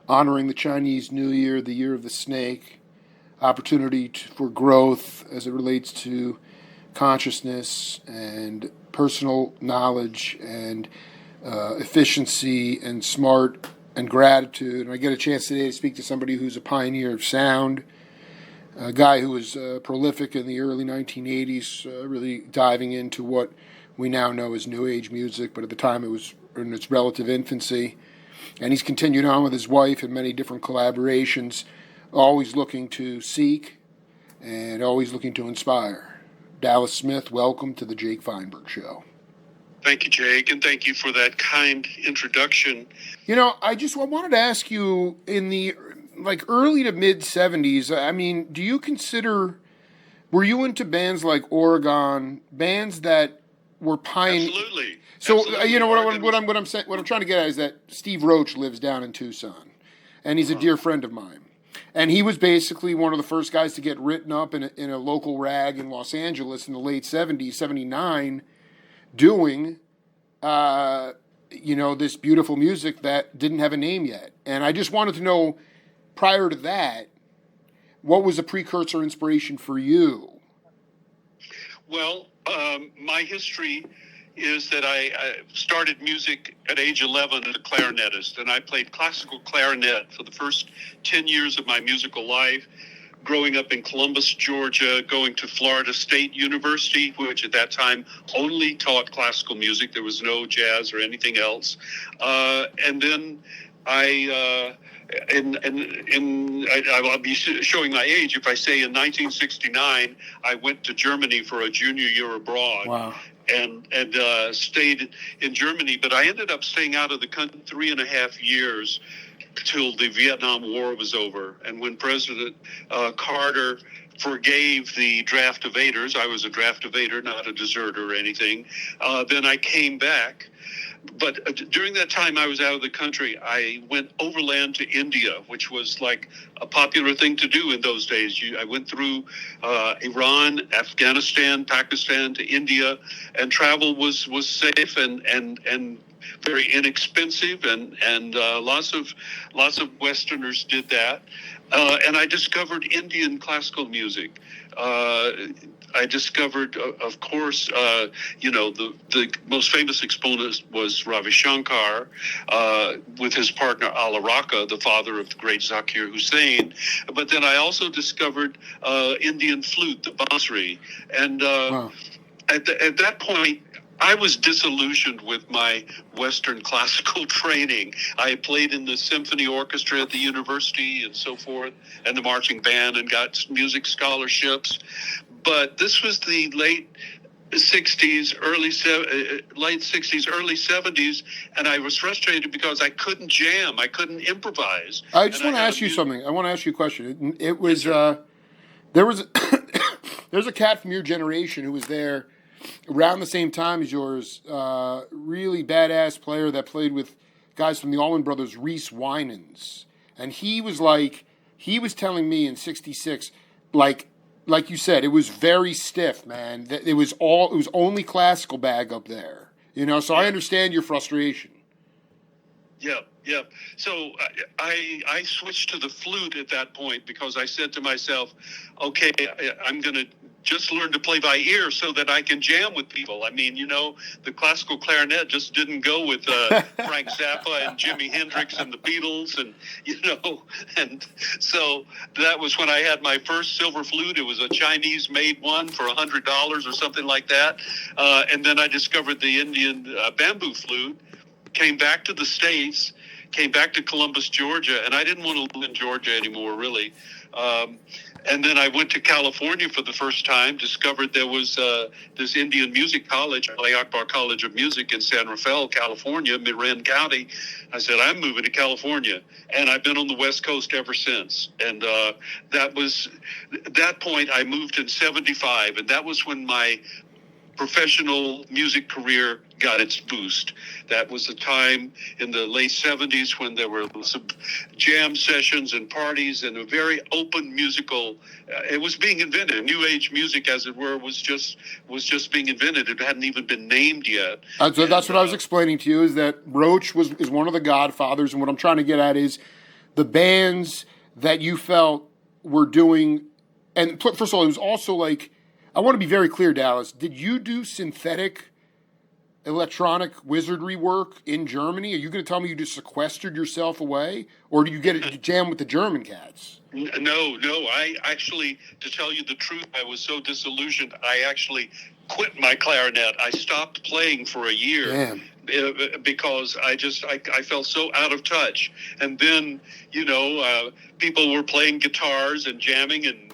honoring the Chinese New Year, the Year of the Snake, opportunity for growth as it relates to consciousness and personal knowledge and efficiency and smart and gratitude. And I get a chance today to speak to somebody who's a pioneer of sound, a guy who was prolific in the early 1980s, really diving into what we now know as New Age music, but at the time it was in its relative infancy. And he's continued on with his wife in many different collaborations, always looking to seek and always looking to inspire. Dallas Smith, welcome to the Jake Feinberg Show. Thank you, Jake, and thank you for that kind introduction. You know, I wanted to ask you, in the early to mid 70s, I mean, do you consider, were you into bands like Oregon, bands that were pioneering? Absolutely. So Absolutely. you know what I'm saying. What I'm trying to get at is that Steve Roach lives down in Tucson, and he's a dear friend of mine. And he was basically one of the first guys to get written up in a local rag in Los Angeles in the late 70s, 79, doing, this beautiful music that didn't have a name yet. And I just wanted to know, prior to that, what was a precursor inspiration for you? Well, my history is that I started music at age 11 as a clarinetist, and I played classical clarinet for the first 10 years of my musical life, growing up in Columbus, Georgia, going to Florida State University, which at that time only taught classical music. There was no jazz or anything else. And then I'll be showing my age if I say in 1969 I went to Germany for a junior year abroad. Wow. And stayed in Germany, but I ended up staying out of the country 3.5 years till the Vietnam War was over. And when President Carter forgave the draft evaders, I was a draft evader, not a deserter or anything, then I came back. But during that time I was out of the country, I went overland to India, which was like a popular thing to do in those days. I went through Iran, Afghanistan, Pakistan to India, and travel was safe and very inexpensive, and lots of Westerners did that. And I discovered Indian classical music. I discovered, of course, the most famous exponent was Ravi Shankar with his partner Ala Raka, the father of the great Zakir Hussain. But then I also discovered Indian flute, the bansuri. And Wow. at that point, I was disillusioned with my Western classical training. I played in the symphony orchestra at the university and so forth, and the marching band, and got music scholarships. But this was the late 60s, late 60s, early 70s, and I was frustrated because I couldn't jam, I couldn't improvise. I just want to ask you something. I want to ask you a question. It was there was there's a cat from your generation who was there around the same time as yours, really badass player that played with guys from the Allman Brothers, Reese Winans. And he was telling me in 66, like you said, it was very stiff, man. It was only classical bag up there. So I understand your frustration. Yeah. So I switched to the flute at that point because I said to myself, okay, I'm going to just learn to play by ear so that I can jam with people. I mean, the classical clarinet just didn't go with Frank Zappa and Jimi Hendrix and the Beatles, and so that was when I had my first silver flute. It was a Chinese-made one for $100 or something like that, and then I discovered the Indian bamboo flute, came back to the States, came back to Columbus, Georgia, and I didn't want to live in Georgia anymore, really. And then I went to California for the first time, discovered there was this Indian music college, Ali Akbar College of Music in San Rafael, California, Marin County. I said, I'm moving to California. And I've been on the West Coast ever since. And that point, I moved in 75, and that was when my professional music career got its boost. That was the time in the late 70s when there were some jam sessions and parties and a very open musical. It was being invented. New age music, as it were, was just being invented. It hadn't even been named yet. So that's what I was explaining to you, is that Roach is one of the godfathers, and what I'm trying to get at is the bands that you felt were doing, and first of all, it was also like, I want to be very clear, Dallas, did you do synthetic electronic wizardry work in Germany? Are you going to tell me you just sequestered yourself away, or do you get it jam with the German cats? No. I actually, to tell you the truth, I was so disillusioned. I actually quit my clarinet. I stopped playing for a year. Damn. Because I felt so out of touch. And then, people were playing guitars and jamming and,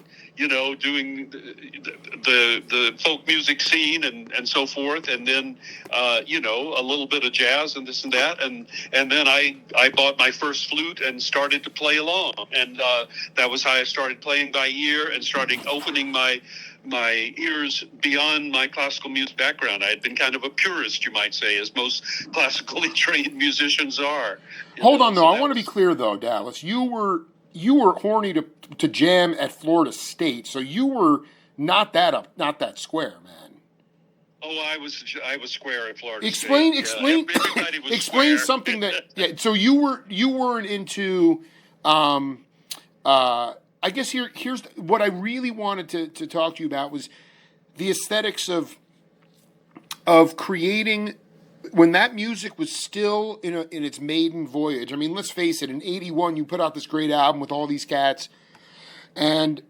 doing the folk music scene and so forth. And then, a little bit of jazz and this and that. And then I bought my first flute and started to play along. And that was how I started playing by ear and started opening my ears beyond my classical music background. I had been kind of a purist, you might say, as most classically trained musicians are. Hold on, though. I want to be clear, though, Dallas. You were horny to jam at Florida State, so you were not that square, man. Oh, I was square at Florida State. Explain square. Something that. Yeah. So you weren't into. I guess here's what I really wanted to talk to you about was the aesthetics of creating when that music was still in its maiden voyage. I mean, let's face it. In '81, you put out this great album with all these cats, and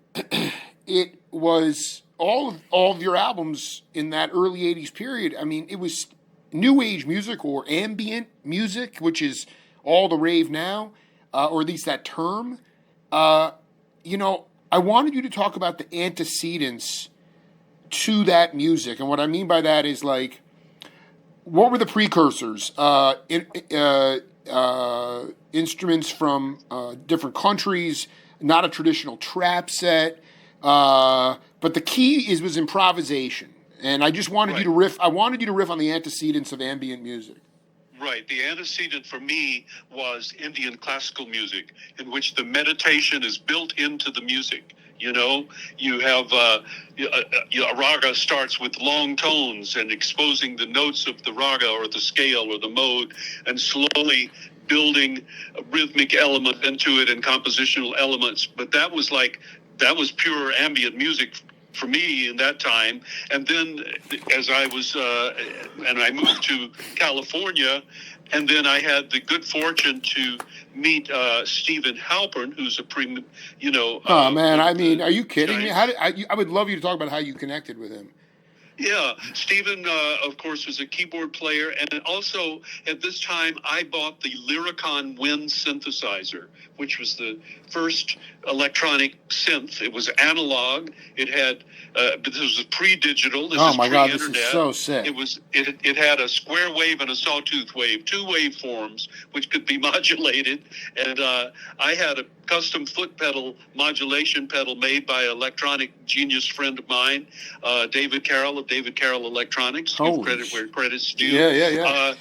it was all of your albums in that early '80s period. I mean, it was new age music or ambient music, which is all the rave now, or at least that term. I wanted you to talk about the antecedents to that music. And what I mean by that is, like, what were the precursors? Instruments from different countries, not a traditional trap set. But the key was improvisation. And I just wanted you to riff. I wanted you to riff on the antecedents of ambient music. Right. The antecedent for me was Indian classical music, in which the meditation is built into the music. You have a raga starts with long tones and exposing the notes of the raga or the scale or the mode, and slowly building a rhythmic element into it and compositional elements. But that was pure ambient music for me in that time. And then as I was, and I moved to California, and then I had the good fortune to meet Steve Halpern, who's a oh man, I mean, are you kidding me? I would love you to talk about how you connected with him. Yeah, Stephen, of course, was a keyboard player, and also at this time I bought the Lyricon Wind synthesizer, which was the first electronic synth. It was analog. It had this was pre-digital. Oh my God, this is so sick. It had a square wave and a sawtooth wave, two waveforms which could be modulated, and I had a custom foot pedal modulation pedal made by an electronic genius friend of mine, David Carroll of David Carroll Electronics. Give credit where credit's due. Yeah.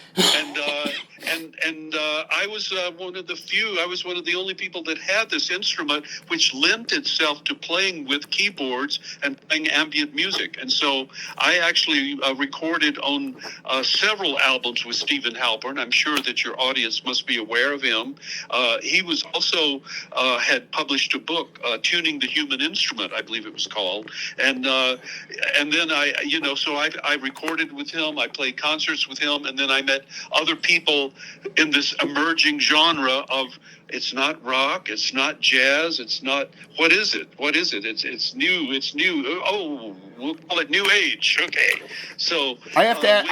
And I was one of the few. I was one of the only people that had this instrument, which lent itself to playing with keyboards and playing ambient music. And so I actually recorded on several albums with Stephen Halpern. I'm sure that your audience must be aware of him. He was also had published a book, Tuning the Human Instrument, I believe it was called. And then I recorded with him. I played concerts with him, and then I met other people in this emerging genre of, it's not rock, it's not jazz, it's not, what is it? It's new. Oh, we'll call it new age. Okay. So I have to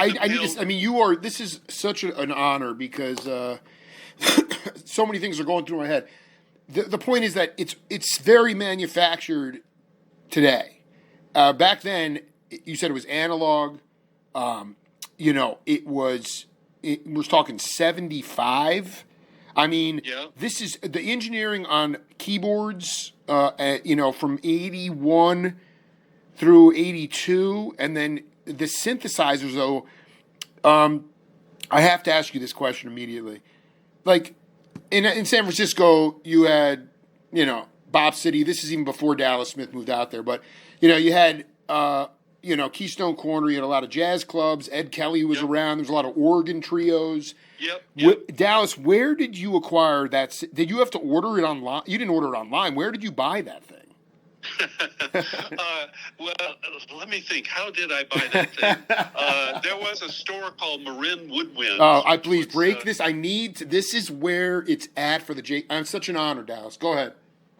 this is such an honor because so many things are going through my head. The point is that it's very manufactured today. Back then, you said it was analog. We're talking 75. I mean, This is the engineering on keyboards, from 81 through 82. And then the synthesizers, though, I have to ask you this question immediately. Like, in San Francisco, you had, Bob City. This is even before Dallas Smith moved out there. But, you had Keystone Corner. You had a lot of jazz clubs. Ed Kelly was Yep. around. There's a lot of organ trios. Yep. Dallas, where did you acquire that? Did you have to order it online? You didn't order it online. Where did you buy that thing? Well, let me think. How did I buy that thing? There was a store called Marin Woodwinds. Oh, please break this. I need to, this is where it's at for the J. I'm such an honor, Dallas. Go ahead.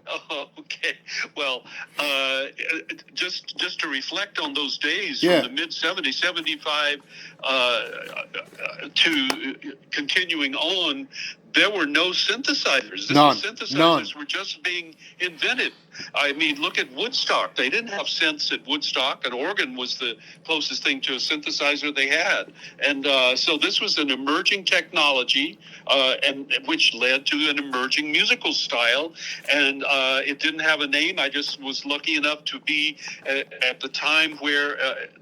Oh, okay. Well, just to reflect on those days Yeah. from the mid 70s, 75 to continuing on, there were no synthesizers. None. Synthesizers were just being invented. I mean, look at Woodstock. They didn't have synths at Woodstock. An organ was the closest thing to a synthesizer they had. And so this was an emerging technology, and which led to an emerging musical style. And it didn't have a name. I just was lucky enough to be at the time where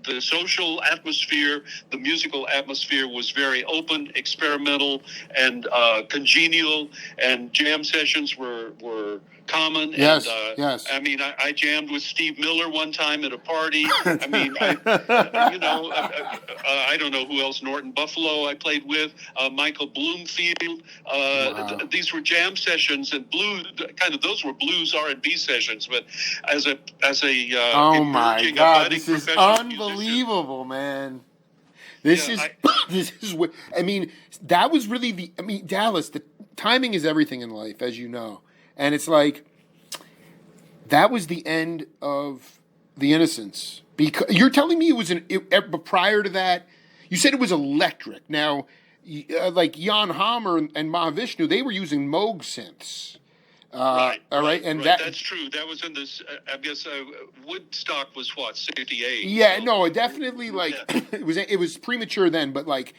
the social atmosphere, the musical atmosphere was very open, experimental, and congenial, and jam sessions were common. Yes, and, yes. I mean, I jammed with Steve Miller one time at a party. I mean, I don't know who else. Norton Buffalo I played with, Michael Bloomfield. Wow. These were jam sessions, and those were blues R&B sessions. But as a Oh my emerging, God, budding this is professional musician, unbelievable, man. This is what I mean. That was really Dallas. The timing is everything in life, as you know, and it's like that was the end of the Innocence. Because you're telling me it was but prior to that, you said it was electric. Now, like Jan Hammer and Mahavishnu, they were using Moog synths. Right. And that's true. That was in this. I guess Woodstock was what, 68. Yeah, so, no, it definitely it was premature then, but like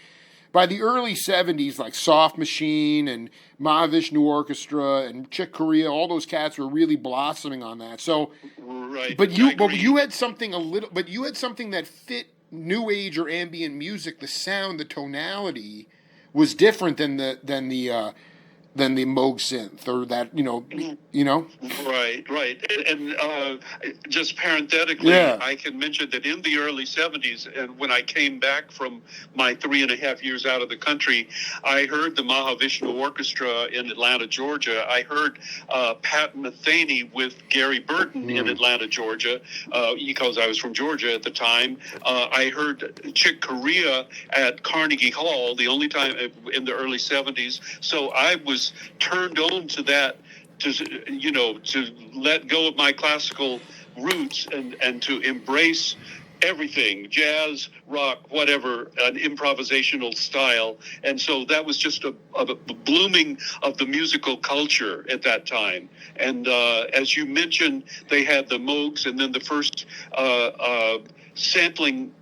by the early 70s, like Soft Machine and Mahavishnu Orchestra and Chick Corea, all those cats were really blossoming on that. So, right. But you had something that fit new age or ambient music. The sound, the tonality was different than the Moog synth or that, Right. And just parenthetically, Yeah. I can mention that in the early 70s, and when I came back from my 3.5 years out of the country, I heard the Mahavishnu Orchestra in Atlanta, Georgia. I heard Pat Metheny with Gary Burton in Atlanta, Georgia, because I was from Georgia at the time. I heard Chick Corea at Carnegie Hall, the only time in the early 70s. So I was turned on to that, to let go of my classical roots and to embrace everything, jazz, rock, whatever, an improvisational style. And so that was just a blooming of the musical culture at that time. And as you mentioned, they had the Moogs, and then the first sampling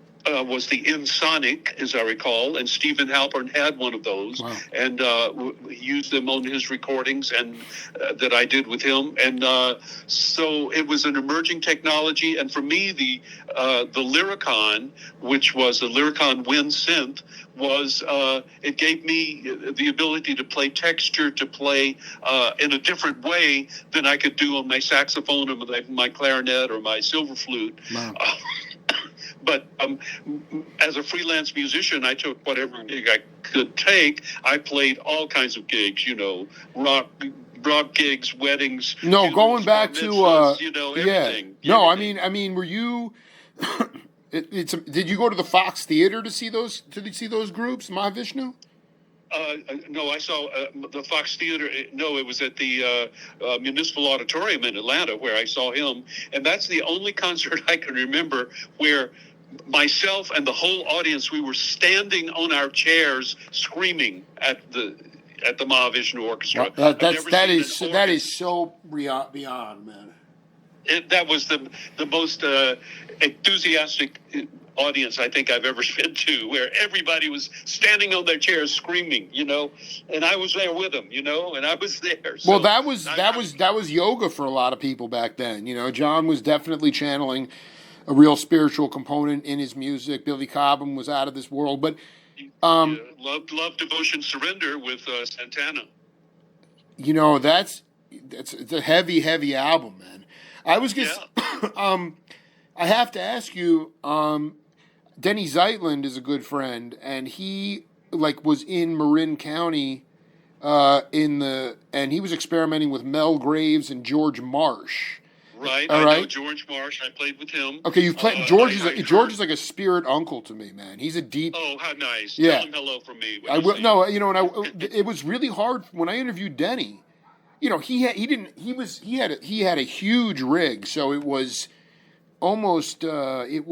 was the Insonic, as I recall, and Stephen Halpern had one of those. Wow. And used them on his recordings and that I did with him. And so it was an emerging technology. And for me, the Lyricon, which was the Lyricon Wind synth, was it gave me the ability to play texture, to play in a different way than I could do on my saxophone or my clarinet or my silver flute. Wow. But as a freelance musician, I took whatever gig I could take. I played all kinds of gigs, rock gigs, weddings. No, going back to everything. No, everything. I mean, were you? Did you go to the Fox Theater to see those groups, Mahavishnu? No, I saw the Fox Theater. No, it was at the Municipal Auditorium in Atlanta where I saw him. And that's the only concert I can remember where myself and the whole audience, we were standing on our chairs screaming at the Mahavishnu Orchestra. Well, that is so beyond, man. That was the most enthusiastic audience I think I've ever been to, where everybody was standing on their chairs screaming, and I was there with them, and I was there. So well, that was yoga for a lot of people back then. John was definitely channeling a real spiritual component in his music. Billy Cobham was out of this world, but love, devotion, surrender with Santana. It's a heavy album, man. I was just I have to ask you. Denny Zeitland is a good friend, and he was in Marin County, and he was experimenting with Mel Graves and George Marsh. Right, All I right. know George Marsh. I played with him. Okay, you played George. George is like a spirit uncle to me, man. He's a deep. Oh, how nice! Yeah. Tell him hello from me. I will. No, and it was really hard when I interviewed Denny. He had a huge rig, so it was almost it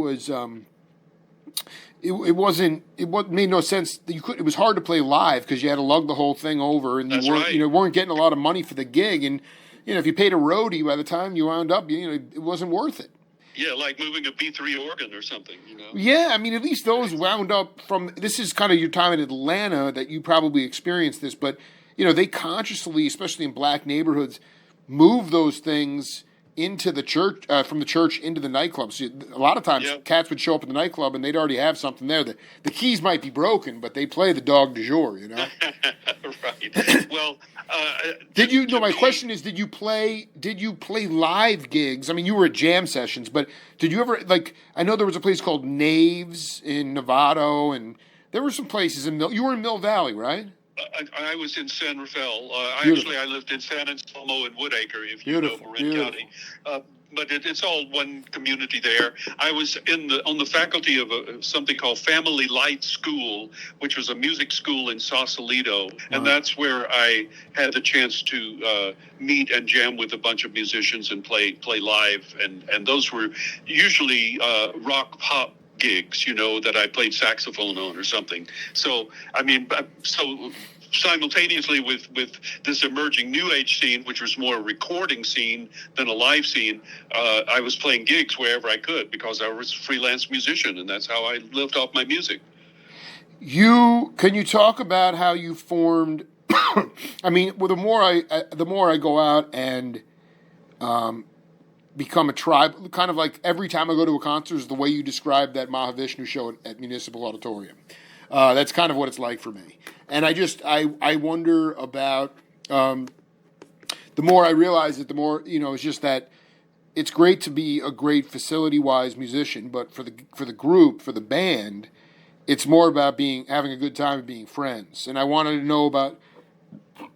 made no sense. It was hard to play live because you had to lug the whole thing over, and you weren't getting a lot of money for the gig, and if you paid a roadie, by the time you wound up, it wasn't worth it. Yeah, like moving a B3 organ or something, Yeah, I mean, at least those wound up from. This is kind of your time in Atlanta that you probably experienced this, but they consciously, especially in black neighborhoods, move those things into the church, from the church into the nightclub. So a lot of times, cats would show up at the nightclub and they'd already have something there. The keys might be broken, but they play the dog du jour. Right. Well, did you? No, my question is: Did you play live gigs? I mean, you were at jam sessions, but did you ever I know there was a place called Naves in Novato, and there were some places in You were in Mill Valley, right? I was in San Rafael. I lived in San Anselmo and Woodacre, if you know Marin County. But it's all one community there. I was on the faculty of something called Family Light School, which was a music school in Sausalito, and that's where I had the chance to meet and jam with a bunch of musicians and play live, and those were usually rock pop gigs, that I played saxophone on or something. So, I mean, simultaneously with this emerging new age scene, which was more a recording scene than a live scene, I was playing gigs wherever I could because I was a freelance musician, and that's how I lived off my music. Can you talk about how you formed? I mean, the more I go out and become a tribe, kind of like every time I go to a concert is the way you described that Mahavishnu show at Municipal Auditorium. That's kind of what it's like for me. And I wonder about, the more I realize it, the more, it's just that it's great to be a great facility-wise musician, but for the group, for the band, it's more about having a good time and being friends. And I wanted to know about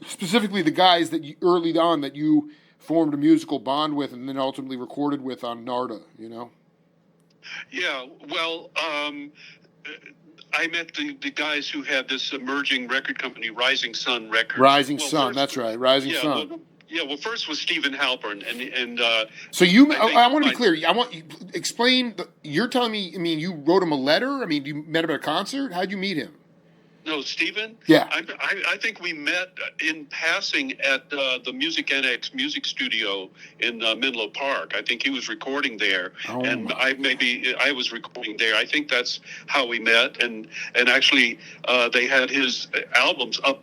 specifically the guys that early on that you formed a musical bond with and then ultimately recorded with on Narda, Yeah, well, I met the guys who had this emerging record company, Rising Sun Records. Rising Sun, that's right, Rising Sun. Well, first was Steve Halpern, and so you. I want to be clear. I want you explain. You're telling me. I mean, you wrote him a letter. I mean, you met him at a concert. How'd you meet him? No, Stephen? Yeah. I think we met in passing at the Music Annex Music Studio in Menlo Park. I think he was recording there, and I was recording there. I think that's how we met, and actually they had his albums up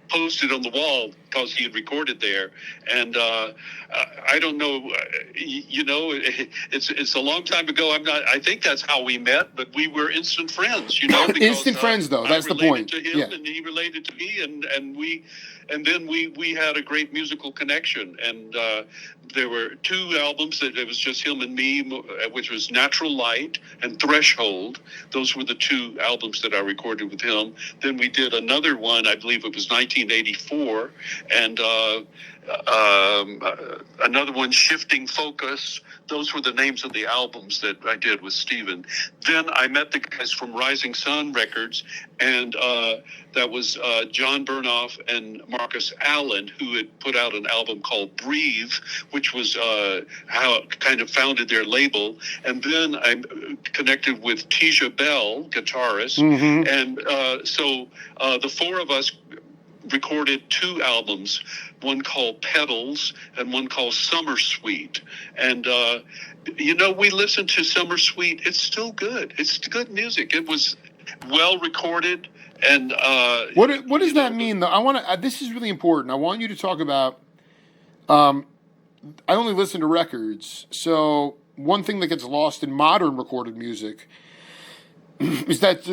posted on the wall because he had recorded there, and I don't know, it's a long time ago. I think that's how we met, but we were instant friends, because, instant friends, though. That's the point. To him, and he related to me, and then we had a great musical connection, and there were two albums that it was just him and me, which was Natural Light and Threshold. Those were the two albums that I recorded with him. Then we did another one, I believe it was 1984, and another one, Shifting Focus. Those were the names of the albums that I did with Stephen. Then I met the guys from Rising Sun Records, and that was John Burnoff and Marcus Allen, who had put out an album called Breathe, which was how it kind of founded their label. And then I connected with Tisha Bell, guitarist, and so the four of us recorded two albums, one called Petals and one called Summer Sweet. And, we listened to Summer Sweet. It's still good. It's good music. It was well recorded. And what does that mean, though? I want to. This is really important. I want you to talk about. I only listen to records, so one thing that gets lost in modern recorded music is that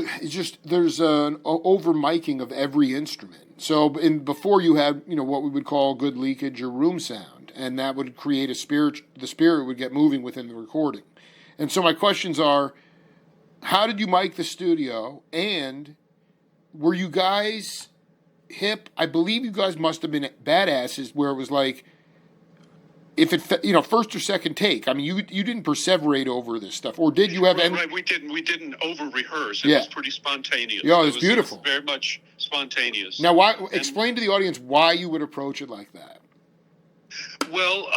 there's an over miking of every instrument. So before you had what we would call good leakage or room sound, and that would create the spirit would get moving within the recording. And so my questions are, how did you mic the studio? And were you guys hip? I believe you guys must have been badasses where it was like, if it, first or second take. I mean, you didn't perseverate over this stuff, or did you have? Right, we didn't over rehearse. It was pretty spontaneous. Yeah, it was beautiful. Very much spontaneous. Now, explain to the audience why you would approach it like that. Well,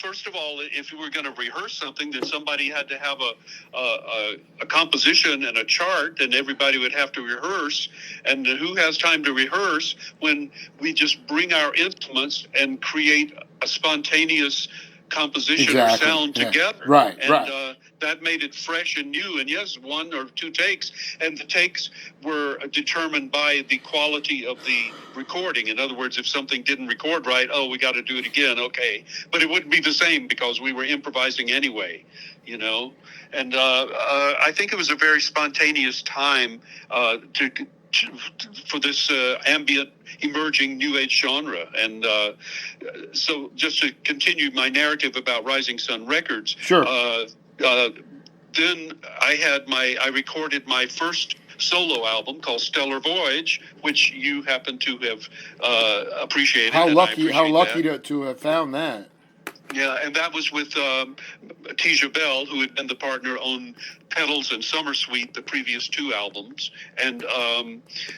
first of all, if you were going to rehearse something, then somebody had to have a composition and a chart, and everybody would have to rehearse. And who has time to rehearse when we just bring our instruments and create a spontaneous composition or sound together? Right, and, that made it fresh and new. And yes, one or two takes, and the takes were determined by the quality of the recording. In other words, if something didn't record right, we got to do it again. Okay. But it wouldn't be the same because we were improvising anyway, And I think it was a very spontaneous time for this ambient emerging new age genre. And so just to continue my narrative about Rising Sun Records, sure. Then I recorded my first solo album called Stellar Voyage, which you happen to have appreciated. How lucky to have found that. Yeah, and that was with Tisha Bell, who had been the partner on Petals and Summer Suite, the previous two albums. And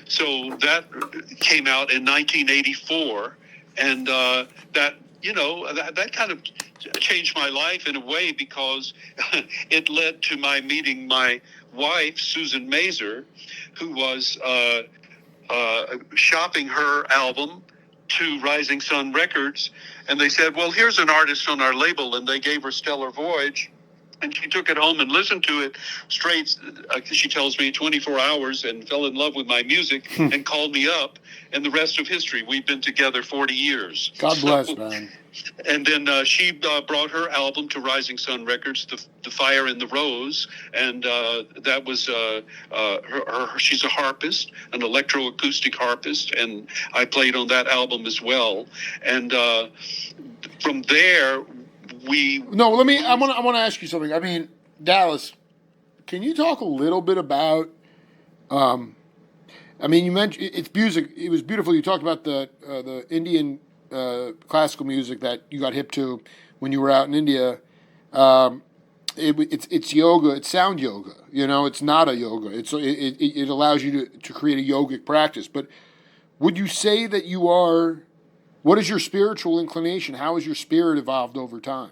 so that came out in 1984, and that kind of changed my life in a way, because it led to my meeting my wife, Susan Mazer, who was shopping her album to Rising Sun Records, and they said, well, here's an artist on our label, and they gave her Stellar Voyage. And she took it home and listened to it straight, she tells me, 24 hours, and fell in love with my music and called me up. And the rest of history, we've been together 40 years. God bless, man. And then she brought her album to Rising Sun Records, The Fire and the Rose. And that was she's a harpist, an electroacoustic harpist. And I played on that album as well. And from there, I want to ask you something. I mean, Dallas, can you talk a little bit about, you mentioned it's music. It was beautiful. You talked about the Indian classical music that you got hip to when you were out in India. It's yoga. It's sound yoga. It's not a yoga. It allows you to create a yogic practice. But would you say that you are? What is your spiritual inclination? How has your spirit evolved over time?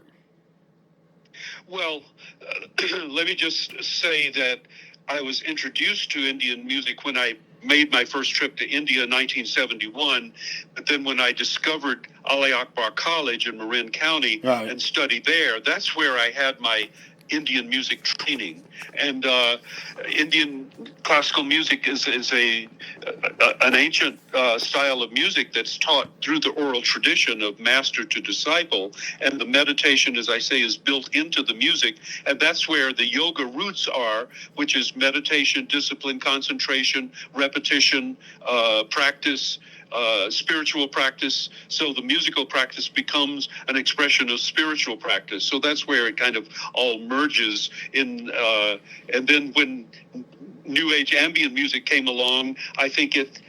Well, let me just say that I was introduced to Indian music when I made my first trip to India in 1971. But then when I discovered Ali Akbar College in Marin County and studied there, that's where I had my Indian music training. And Indian classical music is an ancient style of music that's taught through the oral tradition of master to disciple. And the meditation, as I say, is built into the music. And that's where the yoga roots are, which is meditation, discipline, concentration, repetition, practice, spiritual practice. So the musical practice becomes an expression of spiritual practice. So that's where it kind of all merges in. And then when New Age ambient music came along, I think it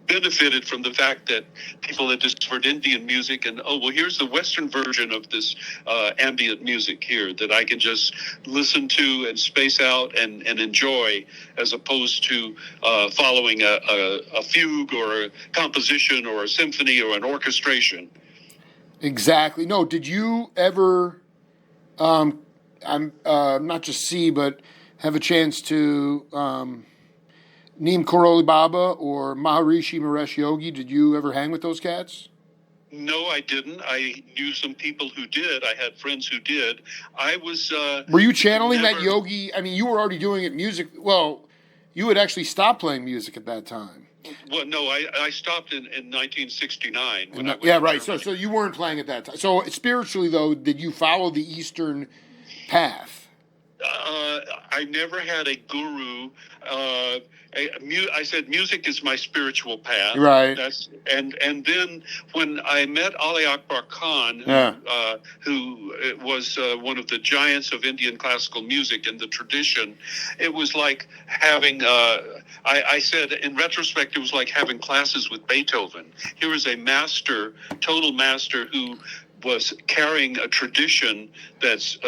benefited from the fact that people had discovered Indian music, and here's the Western version of this ambient music here that I can just listen to and space out and enjoy, as opposed to following a fugue or a composition or a symphony or an orchestration. Exactly. No, did you ever not just see, but have a chance to Neem Karoli Baba or Maharishi Mahesh Yogi? Did you ever hang with those cats? No, I didn't. I knew some people who did. I had friends who did. I was... were you channeling that yogi? I mean, you were already doing it music. Well, you had actually stopped playing music at that time. Well, no, I stopped in 1969. So you weren't playing at that time. So spiritually, though, did you follow the Eastern path? I never had a guru. I said music is my spiritual path. Right. And then when I met Ali Akbar Khan, who was one of the giants of Indian classical music in the tradition, it was like having. I said in retrospect, it was like having classes with Beethoven. Here was a master, total master, who was carrying a tradition that's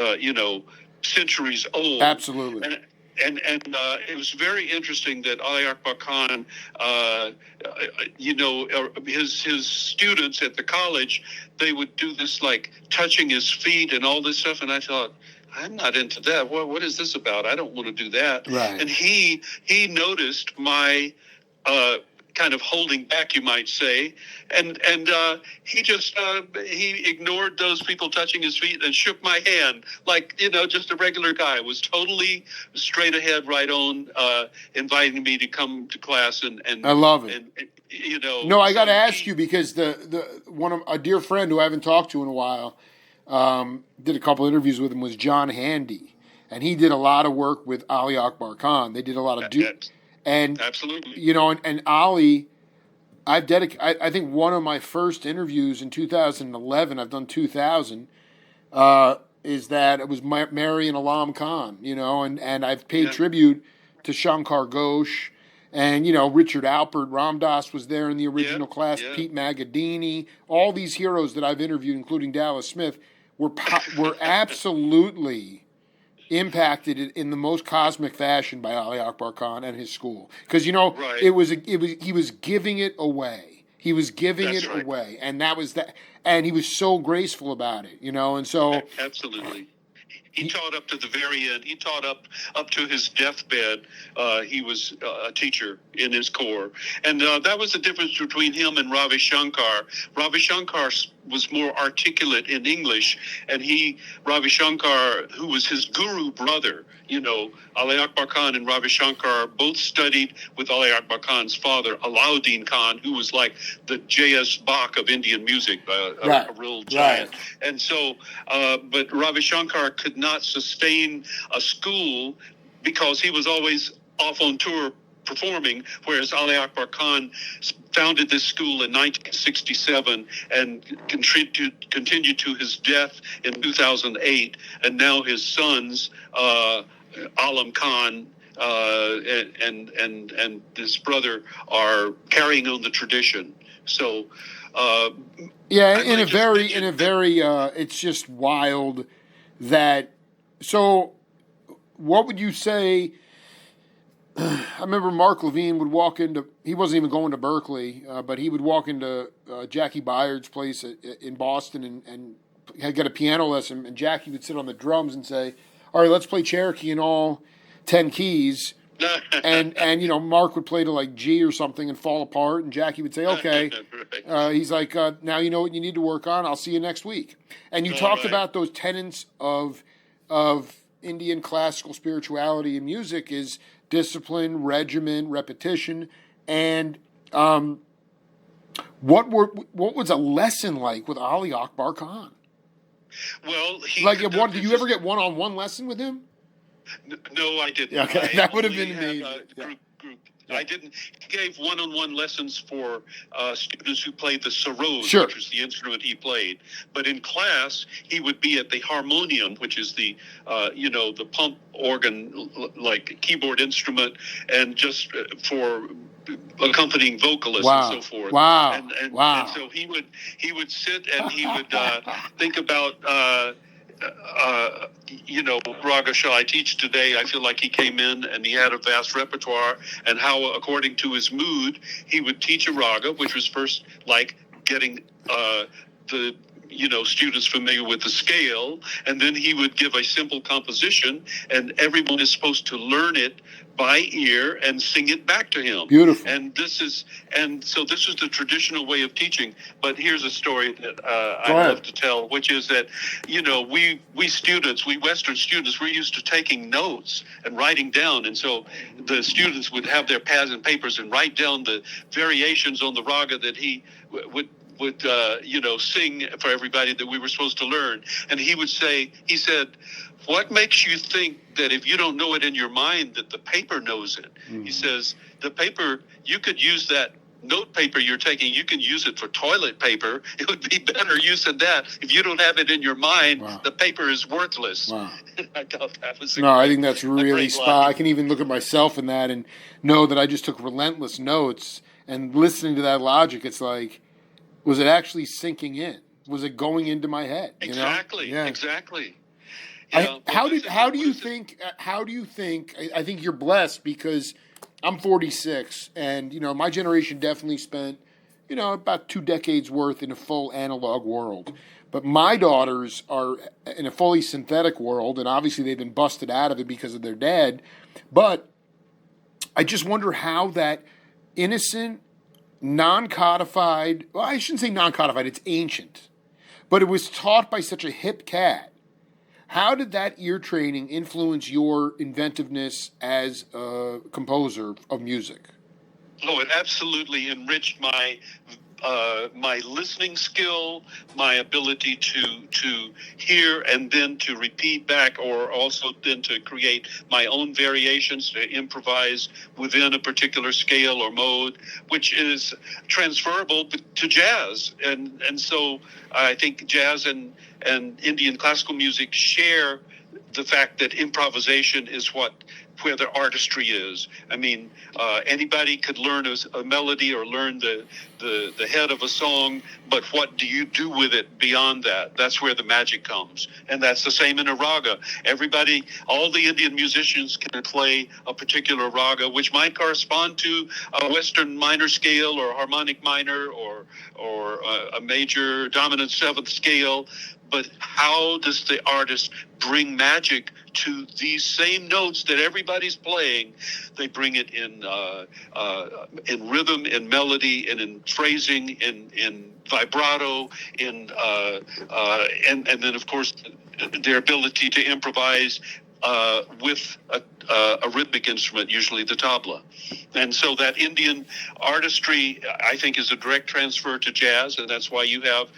centuries old. Absolutely. And it was very interesting that Ali Akbar Khan, his students at the college, they would do this like touching his feet and all this stuff, and I thought, I'm not into that. What is this about? I don't want to do that. Right. And he noticed my kind of holding back, you might say, and he just he ignored those people touching his feet and shook my hand like just a regular guy. Was totally straight ahead, right on, inviting me to come to class and I love it. And No, I got to ask you because a dear friend who I haven't talked to in a while, did a couple interviews with him, was John Handy, and he did a lot of work with Ali Akbar Khan. They did a lot of and absolutely, and Ali, I think one of my first interviews in 2011, I've done 2000, is that it was Mary and Alam Khan, and I've paid tribute to Shankar Ghosh, and Richard Alpert, Ram Dass was there in the original class, Pete Magadini, all these heroes that I've interviewed, including Dallas Smith, were absolutely impacted in the most cosmic fashion by Ali Akbar Khan and his school, because he was giving it away. He was giving it away, and that was that. And he was so graceful about it, and so absolutely. He taught up to the very end. He taught up to his deathbed. He was a teacher in his corps. And that was the difference between him and Ravi Shankar. Ravi Shankar was more articulate in English, and Ravi Shankar, who was his guru brother, Ali Akbar Khan and Ravi Shankar both studied with Ali Akbar Khan's father, Alauddin Khan, who was like the J.S. Bach of Indian music, a real giant. Right. And so, but Ravi Shankar could not sustain a school because he was always off on tour performing, whereas Ali Akbar Khan founded this school in 1967 and continued to his death in 2008, and now his sons, Alam Khan and his brother, are carrying on the tradition. So, in a very, it's just wild that. So, what would you say? I remember Mark Levine would walk into, he wasn't even going to Berkeley, but he would walk into Jackie Byard's place in Boston and had got a piano lesson, and Jackie would sit on the drums and say, all right, let's play Cherokee in all 10 keys. and Mark would play to like G or something and fall apart, and Jackie would say, okay. He's like, now you know what you need to work on. I'll see you next week. And you talked about those tenets of Indian classical spirituality and music is discipline, regimen, repetition, and what was a lesson like with Ali Akbar Khan? Well, did you ever get one-on-one lesson with him? No, I didn't. Okay, that would have been amazing. Group. Yeah. I didn't. He gave one-on-one lessons for students who played the sarod, which was the instrument he played. But in class, he would be at the harmonium, which is the the pump organ, like keyboard instrument, and just for accompanying vocalists and so forth. Wow. And so he would sit and he would think about. Raga shall I teach today? I feel like he came in and he had a vast repertoire, and how, according to his mood, he would teach a raga, which was first like getting the students familiar with the scale, and then he would give a simple composition, and everyone is supposed to learn it by ear and sing it back to him. Beautiful. And so this is the traditional way of teaching. But here's a story that I love to tell, which is that we students, we Western students, we're used to taking notes and writing down, and so the students would have their pads and papers and write down the variations on the raga that he would sing for everybody that we were supposed to learn. And he said, what makes you think that if you don't know it in your mind that the paper knows it? He says, the paper, you could use that note paper you're taking, you can use it for toilet paper. It would be better use than that. If you don't have it in your mind, the paper is worthless. Wow. I thought that was I think that's really spot. I can even look at myself in that and know that I just took relentless notes, and listening to that logic, it's like, was it actually sinking in? Was it going into my head? Exactly. Yeah. Exactly. How do you think? I think you're blessed because I'm 46, and my generation definitely spent about 2 decades worth in a full analog world. But my daughters are in a fully synthetic world, and obviously they've been busted out of it because of their dad. But I just wonder how that innocent, non-codified, well, I shouldn't say non-codified, it's ancient, but it was taught by such a hip cat. How did that ear training influence your inventiveness as a composer of music? Oh, it absolutely enriched my listening skill, my ability to hear and then to repeat back, or also then to create my own variations, to improvise within a particular scale or mode, which is transferable to jazz. And so I think jazz and Indian classical music share the fact that improvisation is where the artistry is. I mean, anybody could learn a melody or learn the head of a song, but what do you do with it beyond that? That's where the magic comes. And that's the same in a raga. All the Indian musicians can play a particular raga, which might correspond to a Western minor scale or harmonic minor or a major dominant seventh scale. But how does the artist bring magic to these same notes that everybody's playing? They bring it in rhythm, in melody, and in phrasing, in vibrato, and then of course their ability to improvise with a rhythmic instrument, usually the tabla. And so that Indian artistry, I think, is a direct transfer to jazz, and that's why you have,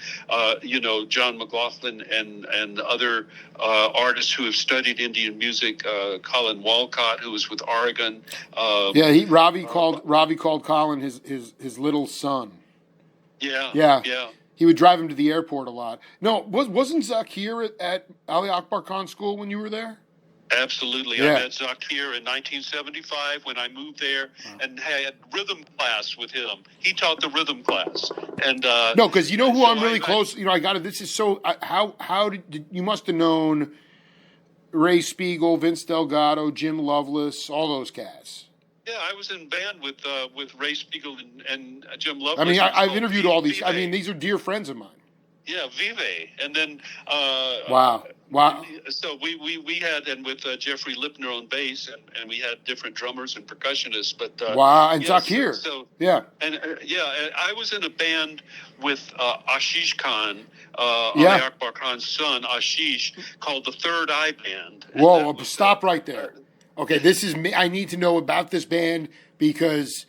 John McLaughlin and other artists who have studied Indian music. Colin Walcott, who was with Oregon. Ravi called Colin his little son. Yeah. He would drive him to the airport a lot. No, wasn't Zakir at Ali Akbar Khan School when you were there? Absolutely. Yeah. I met Zakir in 1975 when I moved there and had rhythm class with him. He taught the rhythm class. And no, because you know who I'm really close. I got it. This is so. How did you must have known Ray Spiegel, Vince Delgado, Jim Lovelace, all those cats. Yeah, I was in band with Ray Spiegel and Jim Lovelace. I mean, I've interviewed all these. I mean, these are dear friends of mine. Yeah, Vive, and then Wow. So we had, and with Jeffrey Lipner on bass, and we had different drummers and percussionists. But and Zakir. And I was in a band with Ashish Khan, Ali Akbar Khan's son, Ashish, called the Third Eye Band. Whoa! Stop right there. Okay, this is me. I need to know about this band because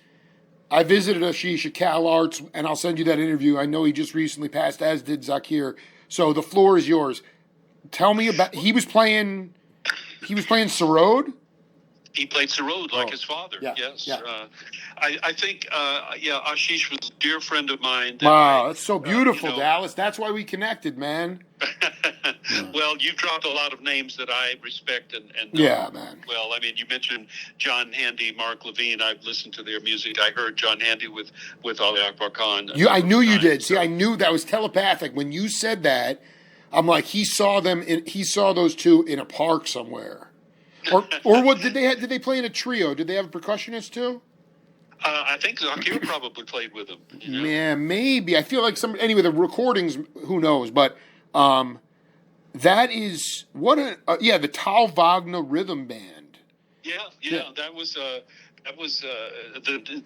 I visited Ashish at Cal Arts, and I'll send you that interview. I know he just recently passed, as did Zakir. So the floor is yours. Tell me about. He was playing Sarod. He played Sarod like his father. Yeah, yes. Yeah. I think, Ashish was a dear friend of mine. Wow, that's so beautiful, Dallas. That's why we connected, man. Well, you've dropped a lot of names that I respect and yeah, man. Well, I mean, you mentioned John Handy, Mark Levine. I've listened to their music. I heard John Handy with Ali Akbar Khan. I knew you did. See, I knew that was telepathic. When you said that, I'm like, he saw those two in a park somewhere. Or what did they play in a trio? Did they have a percussionist too? I think Zakir probably played with them. Yeah, maybe. I feel like anyway, the recordings, who knows, but that is the Tal Wagner Rhythm Band. Yeah. That was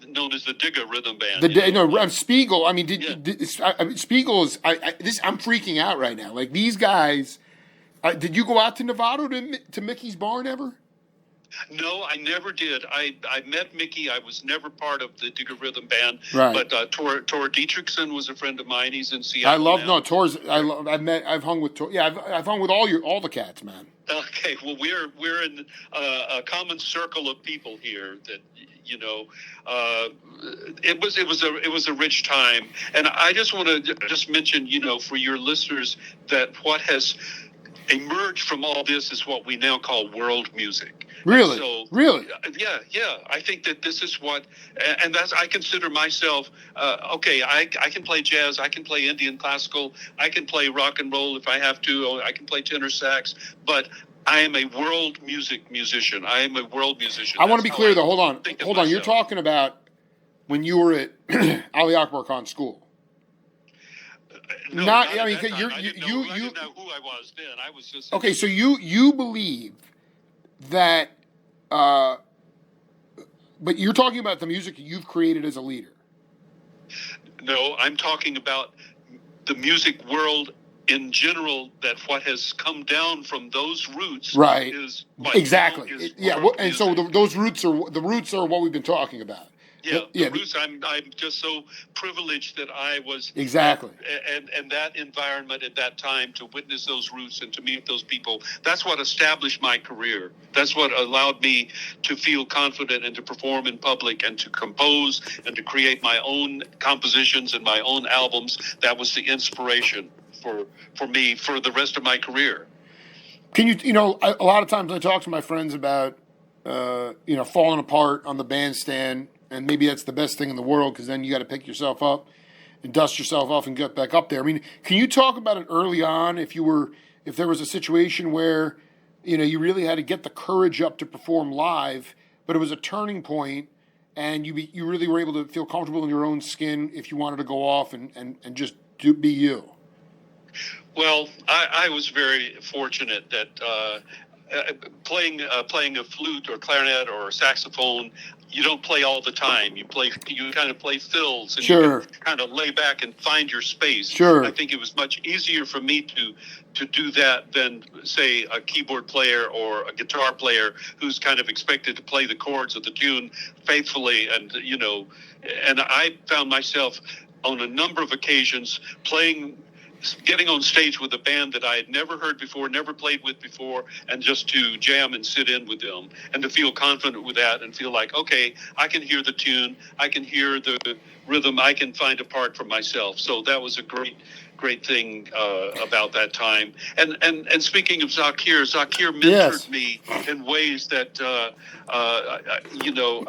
known as the Digga Rhythm Band. Spiegel. I mean, Spiegel is. I'm freaking out right now. Like these guys. Did you go out to Nevada to Mickey's Barn ever? No, I never did. I met Mickey. I was never part of the Digger Rhythm Band. Right. But Tor Dietrichson was a friend of mine. He's in I Seattle love now. no Tor's. I've hung with Tor. Yeah, I've hung with all the cats, man. Okay, well, we're in a common circle of people here that it was a rich time, and I just want to just mention for your listeners that what has emerged from all this is what we now call world music. Really? So, really? Yeah. I think that this is what, and that's, I consider myself, okay, I can play jazz, I can play Indian classical, I can play rock and roll if I have to, I can play tenor sax, but I am a world music musician. I am a world musician. I want to be clear, though. Hold on. Myself. You're talking about when you were at Ali Akbar Khan School. No, not. I mean, you I didn't know who I was then. I was just okay. So you believe that, but you're talking about the music you've created as a leader. No, I'm talking about the music world in general. That what has come down from those roots, right? Is exactly. And so those roots are what we've been talking about. The roots. I'm just so privileged that I was exactly, and that environment at that time to witness those roots and to meet those people. That's what established my career. That's what allowed me to feel confident and to perform in public and to compose and to create my own compositions and my own albums. That was the inspiration for me for the rest of my career. Can a lot of times I talk to my friends about falling apart on the bandstand. And maybe that's the best thing in the world because then you got to pick yourself up and dust yourself off and get back up there. I mean, can you talk about it early on if there was a situation where, you really had to get the courage up to perform live, but it was a turning point and you really were able to feel comfortable in your own skin if you wanted to go off and just be you? Well, I was very fortunate that playing a flute or clarinet or saxophone, you don't play all the time. You kind of play fills, and sure. You can kind of lay back and find your space. Sure. I think it was much easier for me to do that than, say, a keyboard player or a guitar player who's kind of expected to play the chords of the tune faithfully, and I found myself on a number of occasions getting on stage with a band that I had never heard before, never played with before, and just to jam and sit in with them and to feel confident with that and feel like, okay, I can hear the tune, I can hear the rhythm, I can find a part for myself. So that was a great thing about that time. And speaking of Zakir mentored yes. me in ways that,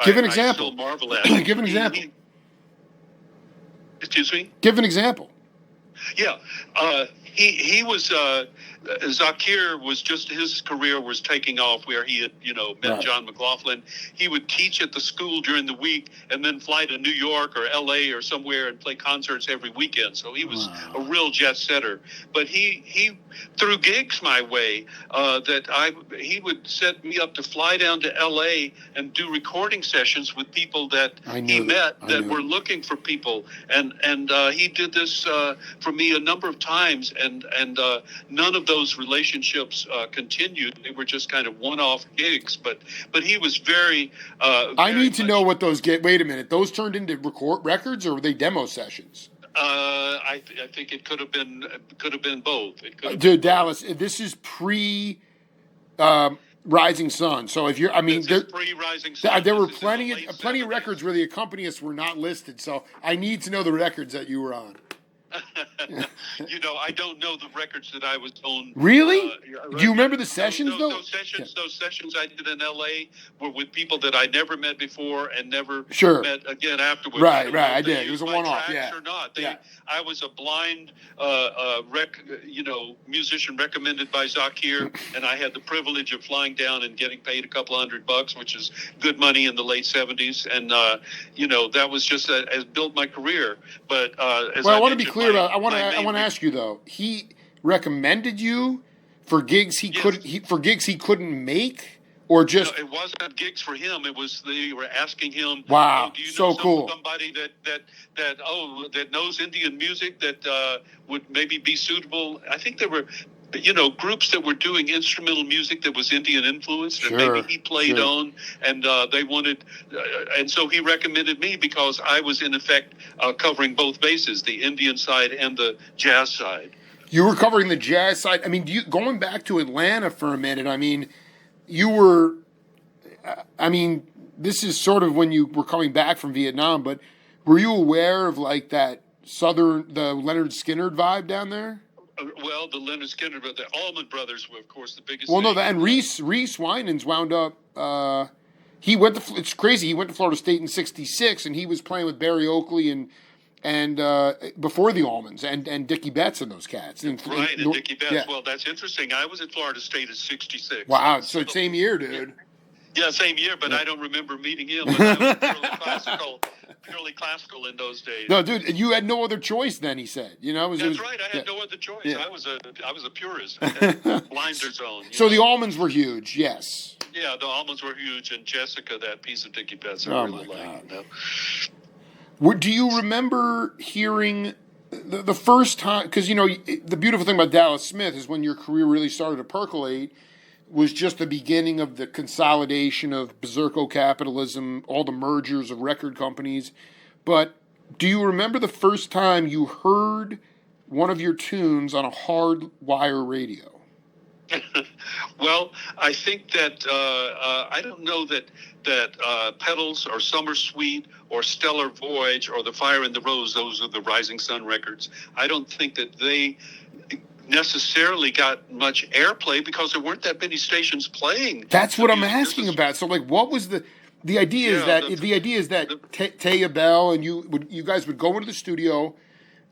Give an example. I still marvel at. Give an example. Excuse me? Give an example. Yeah, he was Zakir was just his career was taking off where he had met right. John McLaughlin. He would teach at the school during the week and then fly to New York or L.A. or somewhere and play concerts every weekend. So he was a real jet setter. But he threw gigs my way he would set me up to fly down to L.A. and do recording sessions with people that he met that were looking for people. And he did this for me a number of times, and none of those relationships continued. They were just kind of one-off gigs, but he was very. I need to know what those get. Wait a minute, those turned into records, or were they demo sessions? I think it could have been both. Dude, Dallas, this is pre. Rising Sun. So if you're, pre-Rising Sun. There were plenty of records where the accompanists were not listed. So I need to know the records that you were on. I don't know the records that I was on. Really? Do you remember the sessions, though? Those sessions I did in L.A. were with people that I never met before and never met again afterwards. Right. I did. It was a one-off. Or not. I was a blind, musician recommended by Zakir, and I had the privilege of flying down and getting paid a couple $100, which is good money in the late '70s, and that was just has built my career. But I want to be clear. I want to ask you though. He recommended you for gigs he couldn't make, or just it wasn't gigs for him. It was they were asking him. Wow, do you so know cool. Somebody that knows Indian music that would maybe be suitable. I think there were groups that were doing instrumental music that was Indian influenced, and maybe Sure, he played sure. on, and they wanted, and so he recommended me because I was in effect covering both bases, the Indian side and the jazz side. You were covering the jazz side. I mean, going back to Atlanta for a minute, I mean, you were, I mean, this is sort of when you were coming back from Vietnam, but were you aware of like the Leonard Skinner vibe down there? Well, the Leonard Skinner, but the Allman Brothers were, of course, the biggest. Well, no, thing. and Reese Winans wound up. He went to. It's crazy. He went to Florida State in '66, and he was playing with Barry Oakley and before the Allmans and Dickie Betts and those cats. And Dickie Betts. Yeah. Well, that's interesting. I was at Florida State in '66. Wow, so same year, dude. Yeah, same year, but I don't remember meeting him. But I was purely classical in those days. No, dude, you had no other choice then, he said. That's right. I had no other choice. Yeah. I was a purist. Blinders on. So the Allmans were huge, yes. Yeah, the Allmans were huge, and Jessica, that piece of Dickie Betts, I really liked. Do you remember hearing the first time? Because, the beautiful thing about Dallas Smith is when your career really started to percolate was just the beginning of the consolidation of berserko capitalism, all the mergers of record companies. But do you remember the first time you heard one of your tunes on a hard wire radio? Well, I think that I don't know that Petals or Summer Sweet or Stellar Voyage or The Fire and the Rose, those are the Rising Sun records. I don't think that they necessarily got much airplay because there weren't that many stations playing. That's what I'm asking about. So, like, what was the idea? The idea is that Taya Bell and you guys would go into the studio,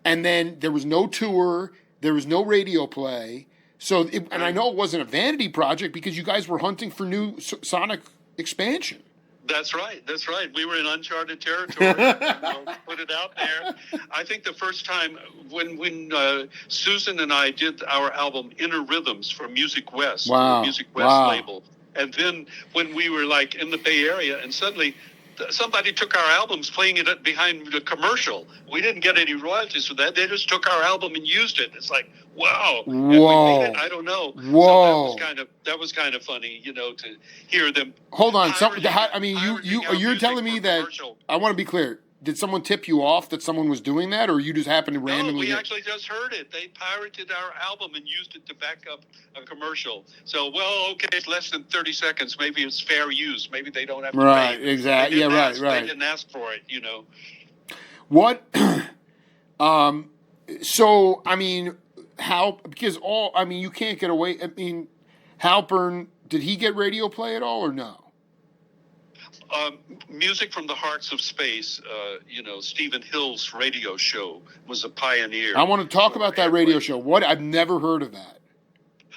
and then there was no tour, there was no radio play. So, and I know it wasn't a vanity project because you guys were hunting for new sonic expansion. That's right. We were in uncharted territory. Put it out there. I think the first time when Susan and I did our album Inner Rhythms for Music West, the Music West label, and then when we were like in the Bay Area, and suddenly somebody took our albums, playing it behind the commercial. We didn't get any royalties for that. They just took our album and used it. It's like, wow. Whoa. And we made it, I don't know. Whoa. So that was kind of funny, to hear them. Hold on. You're telling me that commercial. I want to be clear. Did someone tip you off that someone was doing that, or you just happened to randomly? No, we actually just heard it. They pirated our album and used it to back up a commercial. So, okay, it's less than 30 seconds. Maybe it's fair use. Maybe they don't have to pay. Right, exactly. Yeah, right. They didn't ask for it, What? So, I mean, you can't get away. I mean, Halpern, did he get radio play at all or no? Music from the Hearts of Space, Stephen Hill's radio show was a pioneer. I want to talk about that radio show. What? I've never heard of that.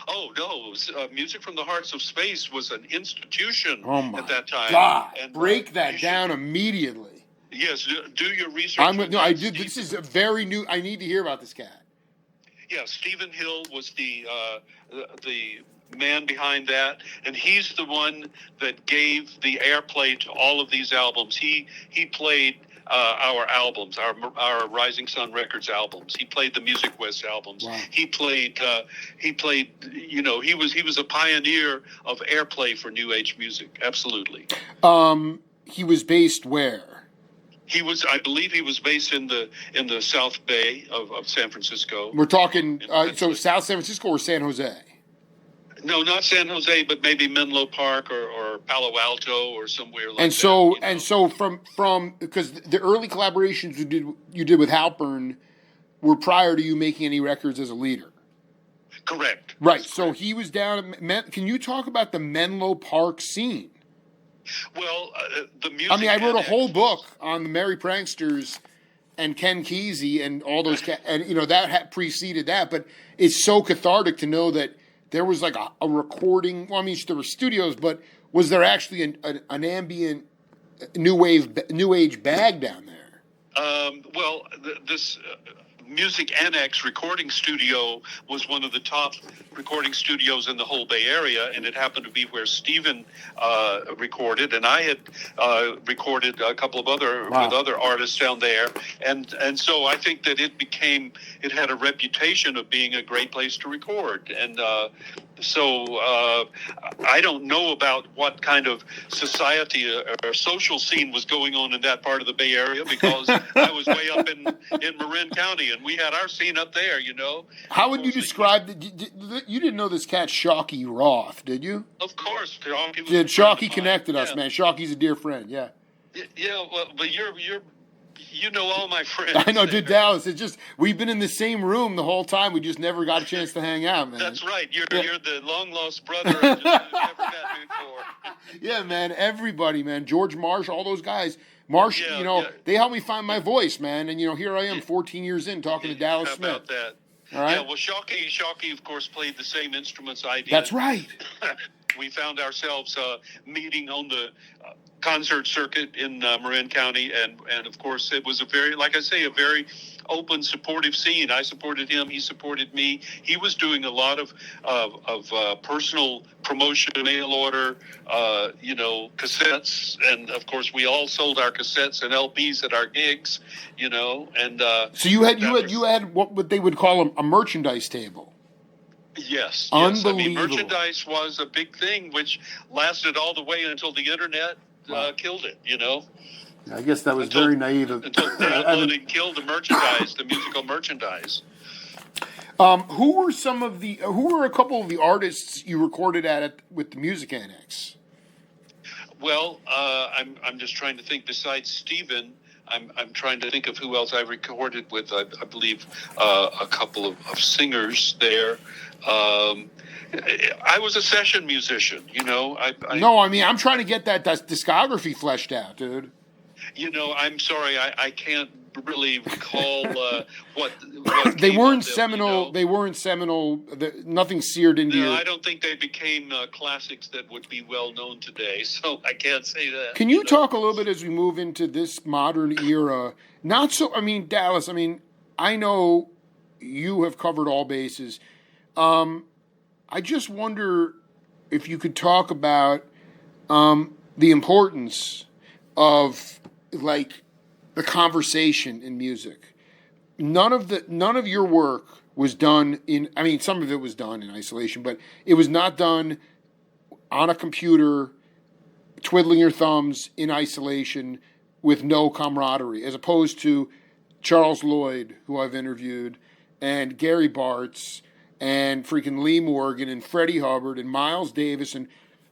Oh, no. Music from the Hearts of Space was an institution at that time. God, and break that down immediately. Yes, do your research. I did. This is a very new. I need to hear about this cat. Yeah, Stephen Hill was the man behind that, and he's the one that gave the airplay to all of these albums. He played our albums, our Rising Sun Records albums. He played the Music West albums. Wow. He played. He was a pioneer of airplay for New Age music. Absolutely. He was based where? I believe he was based in the South Bay of San Francisco. We're talking so South San Francisco or San Jose? No, not San Jose, but maybe Menlo Park or Palo Alto or somewhere like that. And so from because the early collaborations you did with Halpern were prior to you making any records as a leader. Correct. Right. So he was down at can you talk about the Menlo Park scene? Well, the music. I mean, I wrote a whole book on the Merry Pranksters and Ken Kesey and all those, and that preceded that. But it's so cathartic to know that there was like a recording. Well, I mean, there were studios, but was there actually an ambient new age bag down there? Music Annex recording studio was one of the top recording studios in the whole Bay Area, and it happened to be where Stephen recorded, and I had recorded a couple of other with other artists down there, and so I think that it had a reputation of being a great place to record, and so I don't know about what kind of society or social scene was going on in that part of the Bay Area, because I was way up in Marin County, and we had our scene up there, you know. How would you describe you didn't know this cat Shockey Roth, did you? Of course. Shockey connected us, man. Shockey's a dear friend, yeah. Yeah, well, but you know all my friends. I know, dude, Dallas. It's just we've been in the same room the whole time. We just never got a chance to hang out, man. That's right. You're the long lost brother I just never met before. Yeah, man. Everybody, man. George Marsh, all those guys. Marsh, they helped me find my voice, man. And here I am, 14 years in, talking to Dallas Smith. How about that? All right. Yeah. Well, Shockey, of course, played the same instruments I did. That's right. We found ourselves meeting on the concert circuit in Marin County, and of course it was a very open, supportive scene. I supported him, he supported me. He was doing a lot of personal promotion, mail order, cassettes, and of course we all sold our cassettes and LPs at our gigs, and so you had what they would call a merchandise table. Yes. Unbelievable. I mean, merchandise was a big thing, which lasted all the way until the internet killed it, I guess that was very naive. Until downloading killed the merchandise, the musical merchandise. Who were a couple of the artists you recorded with the Music Annex? Well, I'm just trying to think. Besides Stephen, I'm trying to think of who else I recorded with. I believe a couple of singers there. I was a session musician, No, I mean, I'm trying to get that discography fleshed out, dude. I'm sorry, I can't really recall what they weren't seminal. They weren't seminal. Nothing seared into you. I don't think they became classics that would be well known today. So I can't say that. Can you talk a little bit as we move into this modern era? Not so. I mean, Dallas. I mean, I know you have covered all bases. I just wonder if you could talk about the importance of the conversation in music. None of your work was done some of it was done in isolation, but it was not done on a computer, twiddling your thumbs in isolation with no camaraderie, as opposed to Charles Lloyd, who I've interviewed, and Gary Bartz, and freaking Lee Morgan, and Freddie Hubbard, and Miles Davis, and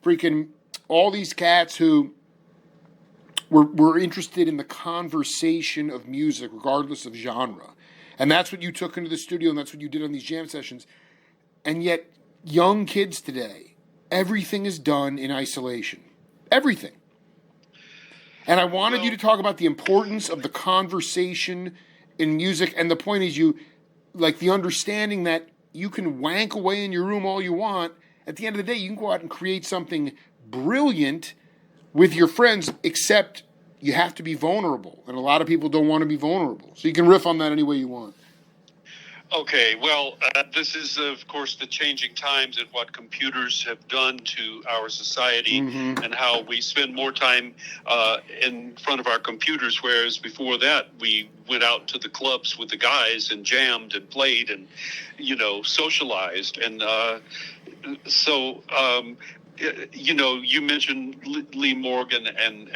freaking all these cats who were interested in the conversation of music, regardless of genre. And that's what you took into the studio, and that's what you did on these jam sessions. And yet, young kids today, everything is done in isolation. Everything. And I wanted you to talk about the importance of the conversation in music, and the point is the understanding that you can wank away in your room all you want. At the end of the day, you can go out and create something brilliant with your friends, except you have to be vulnerable. And a lot of people don't want to be vulnerable. So you can riff on that any way you want. Okay, well, this is, of course, the changing times and what computers have done to our society, and how we spend more time in front of our computers, whereas before that we went out to the clubs with the guys and jammed and played and, socialized. And you mentioned Lee Morgan and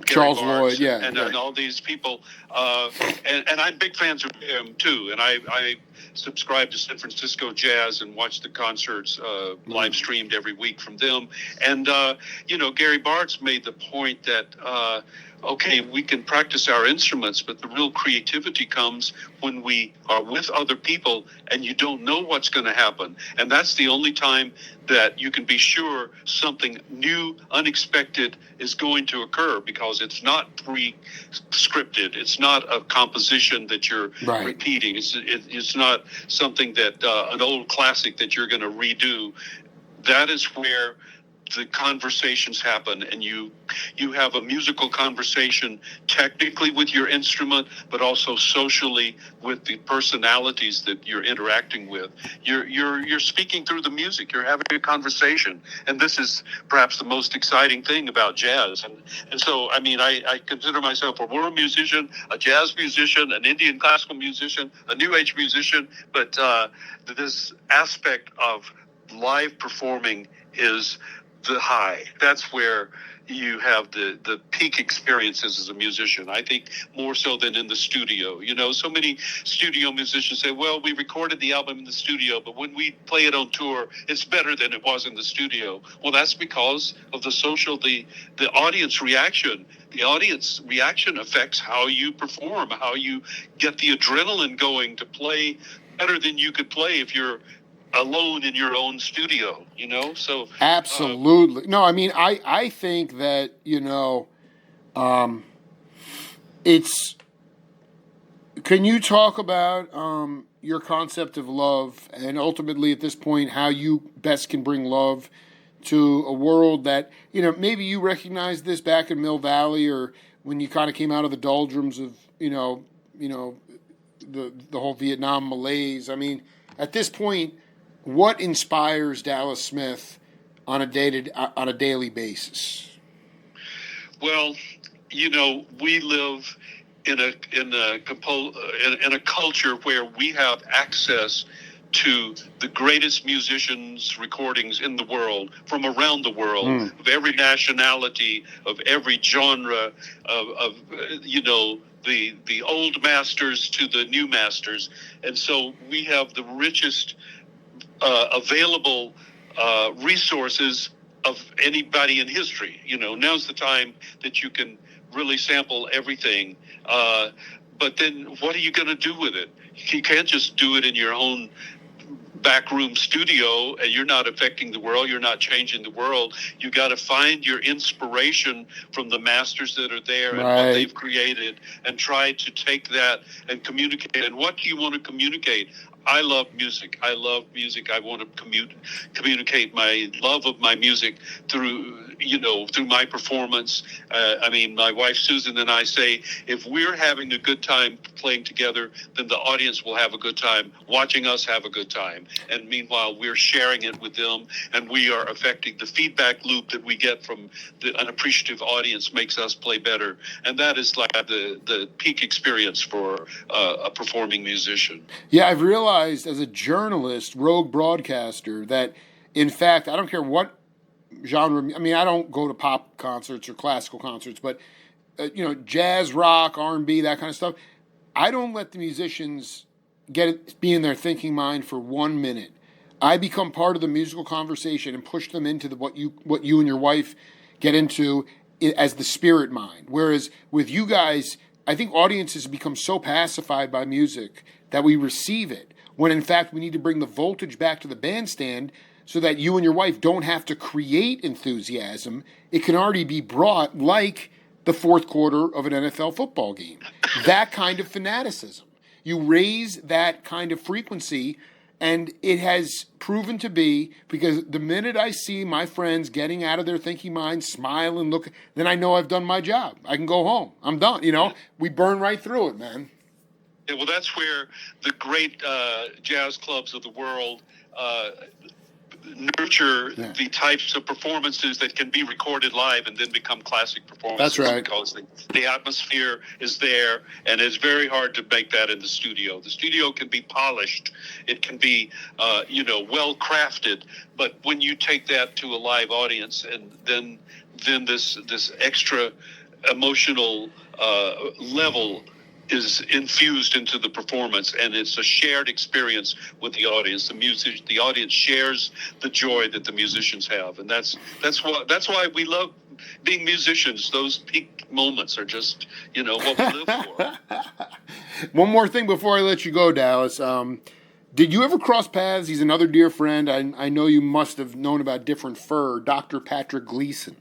Charles Lloyd, and all these people, and I'm big fans of him too. And I subscribe to San Francisco Jazz and watch the concerts live streamed every week from them. And Gary Bartz made the point that okay, we can practice our instruments, but the real creativity comes when we are with other people and you don't know what's going to happen. And that's the only time that you can be sure something new, unexpected is going to occur, because it's not pre-scripted. It's not a composition that you're repeating. It's not something that an old classic that you're going to redo. That is where the conversations happen, and you have a musical conversation technically with your instrument, but also socially with the personalities that you're interacting with. You're speaking through the music. You're having a conversation, and this is perhaps the most exciting thing about jazz. And so, I mean, I consider myself a world musician, a jazz musician, an Indian classical musician, a New Age musician, but this aspect of live performing is the high. That's where you have the peak experiences as a musician. I think more so than in the studio. You know, so many studio musicians say, well, we recorded the album in the studio, but when we play it on tour, it's better than it was in the studio. Well, that's because of the social, the audience reaction. The audience reaction affects how you perform, how you get the adrenaline going to play better than you could play if you're alone in your own studio, you know? So absolutely. No, I mean, I think that, you know, it's, can you talk about your concept of love and ultimately at this point how you best can bring love to a world that, you know, maybe you recognized this back in Mill Valley or when you kind of came out of the doldrums of, you know, the whole Vietnam malaise. I mean, at this point, what inspires Dallas Smith on a daily basis? Well, you know, we live in a culture where we have access to the greatest musicians' recordings in the world, from around the world, of every nationality, of every genre, of you know, the old masters to the new masters, and so we have the richest available resources of anybody in history. You know, now's the time that you can really sample everything. But then what are you going to do with it? You can't just do it in your own backroom studio and you're not affecting the world. You're not changing the world. You got to find your inspiration from the masters that are there and what they've created and try to take that and communicate. And what do you want to communicate? I love music. I love music. I want to communicate my love of my music through, you know, through my performance. I mean, my wife Susan and I say, if we're having a good time playing together, then the audience will have a good time watching us have a good time. And meanwhile, we're sharing it with them, and we are affecting the feedback loop that we get from an appreciative audience makes us play better. And that is like the peak experience for a performing musician. Yeah, I've realized as a journalist, rogue broadcaster, that in fact, I don't care what genre, I mean, I don't go to pop concerts or classical concerts, but, you know, jazz, rock, R&B, that kind of stuff. I don't let the musicians be in their thinking mind for 1 minute. I become part of the musical conversation and push them into what you and your wife get into as the spirit mind. Whereas with you guys, I think audiences become so pacified by music that we receive it, when in fact we need to bring the voltage back to the bandstand so that you and your wife don't have to create enthusiasm. It can already be brought like the fourth quarter of an NFL football game. That kind of fanaticism. You raise that kind of frequency, and it has proven to be, because the minute I see my friends getting out of their thinking mind, smile and look, then I know I've done my job. I can go home. I'm done. You know, we burn right through it, man. Yeah, well, that's where the great jazz clubs of the world nurture the types of performances that can be recorded live and then become classic performances. That's right. Because the atmosphere is there, and it's very hard to make that in the studio. The studio can be polished. It can be, well crafted. But when you take that to a live audience, and then this extra emotional level is infused into the performance, and it's a shared experience with the audience. The audience shares the joy that the musicians have, and that's why we love being musicians. Those peak moments are just what we live for. One more thing before I let you go, Dallas. Did you ever cross paths? He's another dear friend. I know you must have known about Different Fur, Dr. Patrick Gleason.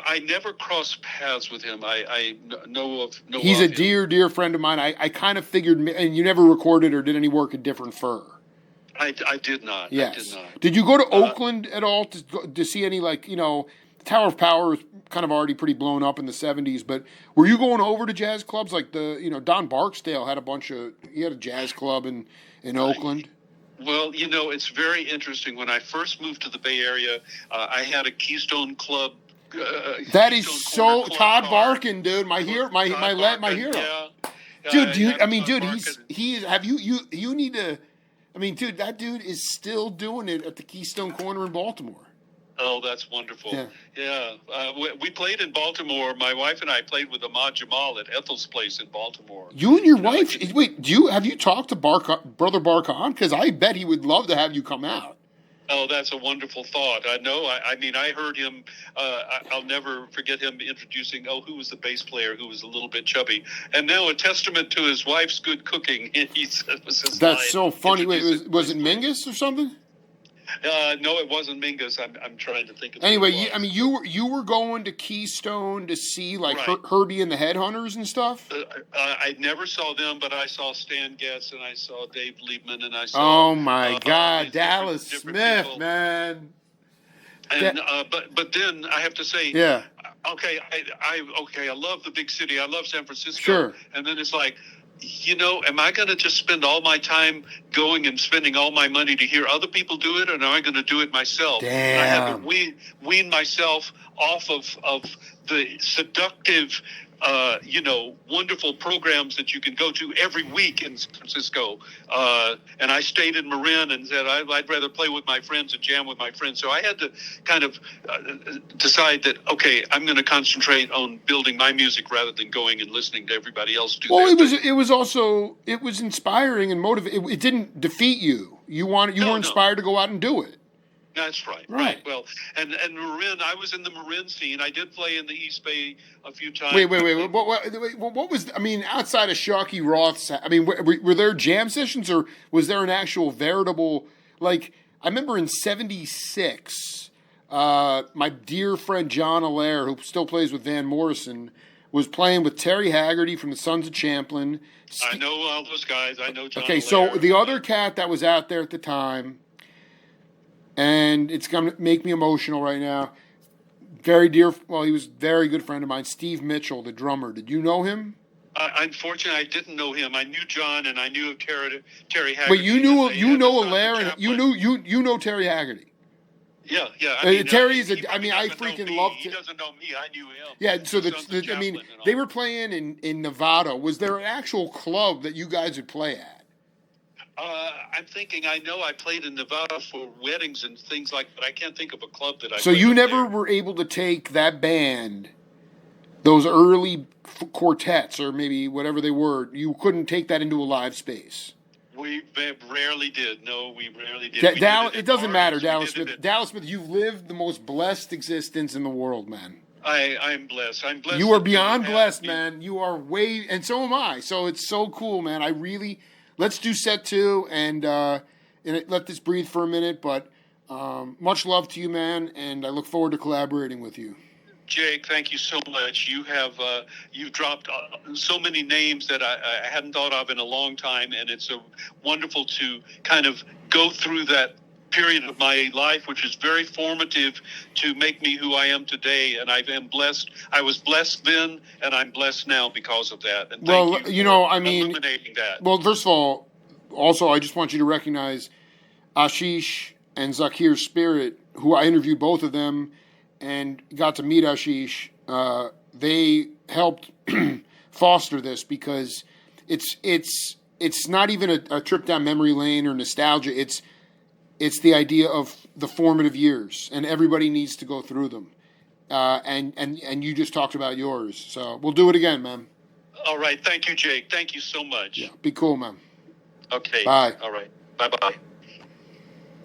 I never crossed paths with him. I know of. He's a dear friend of mine. I kind of figured, and you never recorded or did any work at Different Fur. I did not. Yes. I did not. Did you go to Oakland at all to see any, like, Tower of Power was kind of already pretty blown up in the 70s, but were you going over to jazz clubs like Don Barksdale had he had a jazz club in Oakland? Well, it's very interesting. When I first moved to the Bay Area, I had a Keystone Club. That is Keystone so Club Todd car. Barkin, dude, my hero. Yeah. Dude, you need to. I mean, dude, that dude is still doing it at the Keystone Corner in Baltimore. Oh, that's wonderful. Yeah. We played in Baltimore. My wife and I played with Ahmad Jamal at Ethel's place in Baltimore. You and your wife? Wait, have you talked to Brother Barkhan? Because I bet he would love to have you come out. Oh, that's a wonderful thought. I know. I heard him. I'll never forget him introducing. Who was the bass player who was a little bit chubby? And now a testament to his wife's good cooking. He said was his That's line. so funny. Wait, was it Mingus or something? No, it wasn't Mingus. I'm trying to think of. Anyway, you were going to Keystone to see like Herbie and the Headhunters and stuff. I never saw them, but I saw Stan Getz and I saw Dave Liebman and I saw. Oh my God, Dallas Smith, people. Man. And but then I have to say, yeah. Okay, I love the big city. I love San Francisco. Sure. And then it's like, am I going to just spend all my time going and spending all my money to hear other people do it, or am I going to do it myself? Damn. I have to wean myself off of the seductive, wonderful programs that you can go to every week in San Francisco. And I stayed in Marin and said I'd rather play with my friends and jam with my friends. So I had to kind of decide that, okay, I'm going to concentrate on building my music rather than going and listening to everybody else do. Well, it was inspiring and motivating. It didn't defeat you. You were inspired to go out and do it. That's right. Well, and Marin, I was in the Marin scene. I did play in the East Bay a few times. Wait. What was? I mean, outside of Sharky Roth's, I mean, were there jam sessions or was there an actual veritable? Like, I remember in '76, my dear friend John Allaire, who still plays with Van Morrison, was playing with Terry Haggerty from the Sons of Champlin. I know all those guys. I know John. Okay, Allaire. So the other cat that was out there at the time. And it's going to make me emotional right now. He was a very good friend of mine, Steve Mitchell, the drummer. Did you know him? Unfortunately, I didn't know him. I knew John, and I knew of Terry Haggerty. But you know Allaire, and you know Terry Haggerty. Yeah. Terry is I freaking love. He doesn't know me. I knew him. Yeah. So they were playing in Nevada. Was there an actual club that you guys would play at? I'm thinking. I know I played in Nevada for weddings and things like that. I can't think of a club that I. So you never were able to take that band, those early quartets or maybe whatever they were. You couldn't take that into a live space. We rarely did. No, we rarely did. It doesn't matter, Dallas Smith. Dallas Smith, you've lived the most blessed existence in the world, man. I'm blessed. I'm blessed. You are beyond blessed, man. You are and so am I. So it's so cool, man. Let's do set 2 and let this breathe for a minute. But much love to you, man, and I look forward to collaborating with you. Jake, thank you so much. You've dropped so many names that I hadn't thought of in a long time, and it's wonderful to kind of go through that period of my life, which is very formative to make me who I am today. And I am blessed. I was blessed then, and I'm blessed now because of that. And thank you for illuminating that. Well, first of all, also, I just want you to recognize Ashish and Zakir's spirit, who I interviewed both of them and got to meet Ashish. They helped foster this because it's not even a trip down memory lane or nostalgia. It's the idea of the formative years, and everybody needs to go through them. And you just talked about yours. So we'll do it again, man. All right. Thank you, Jake. Thank you so much. Yeah. Be cool, man. Okay. Bye. All right. Bye-bye.